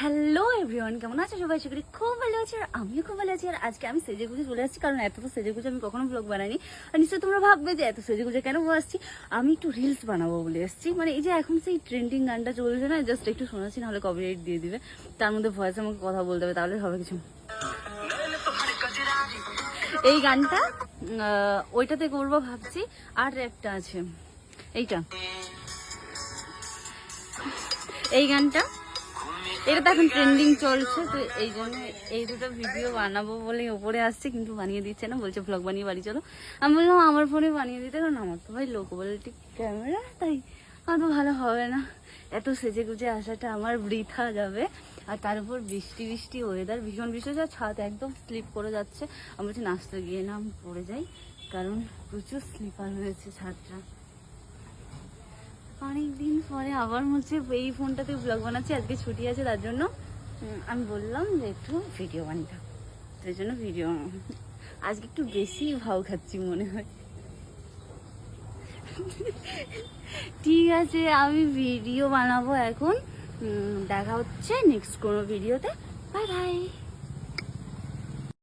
Hello everyone, কেমন আছে সবাই? আশা করি খুব ভালো আছে, আর আমিও খুব ভালো আছি। আর আজকে আমি সেজেগুজে চলে আসছি, কারণ এত তো সেজেগুজে আমি কখনো ব্লগ বানাইনি। আর নিশ্চয়ই তোমরা ভাববে যে এত সেজেগুজে কেন আসছি। আমি একটু রিলস বানাবো বলে এসেছি। মানে এই যে এখন সেই ট্রেন্ডিং গানটা চলছে না, জাস্ট একটু শোনাচ্ছি, নাহলে কপিরাইট দিয়ে দিবে। তার মধ্যে ভয়েসে আমাকে কথা বলতে হবে, তাহলে হবে কিছু। এই গানটা ওইটাতে করবো ভাবছি। আর একটা আছে এইটা, এই গানটা, এটা তো এখন ট্রেন্ডিং চলছে, তো এই জন্য এই দুটো ভিডিও বানাবো বলে ওপরে আসছে, কিন্তু বানিয়ে দিচ্ছে না, বলছে ব্লগ বানিয়ে বাড়ি চলো। আমি বললাম আমার ফোনে বানিয়ে দিতে, কারণ আমার তো ভাই লো কোয়ালিটি ক্যামেরা, তাই অত ভালো হবে না। এত সেজে গুজে আসাটা আমার বৃথা যাবে। আর তার উপর বৃষ্টি বৃষ্টি ওয়েদার, ভীষণ বৃষ্টি হচ্ছে, ছাদ একদম স্লিপ করে যাচ্ছে। আমি বলছি নাচতে গিয়ে না আমি পড়ে যাই, কারণ প্রচুর স্লিপার হয়েছে ছাদটা। অনেকদিন পরে আবার হচ্ছে এই ফোনটাতে ব্লগ বানাচ্ছি, আজকে ছুটি আছে, তার জন্য আমি বললাম যে একটু ভিডিও বানিয়ে থাকো, সেই জন্য ভিডিও আজকে একটু বেশি ভাও খাচ্ছি মনে হয়। ঠিক আছে, আমি ভিডিও বানাবো এখন। দেখা হচ্ছে নেক্সট কোনো ভিডিওতে। Bye bye.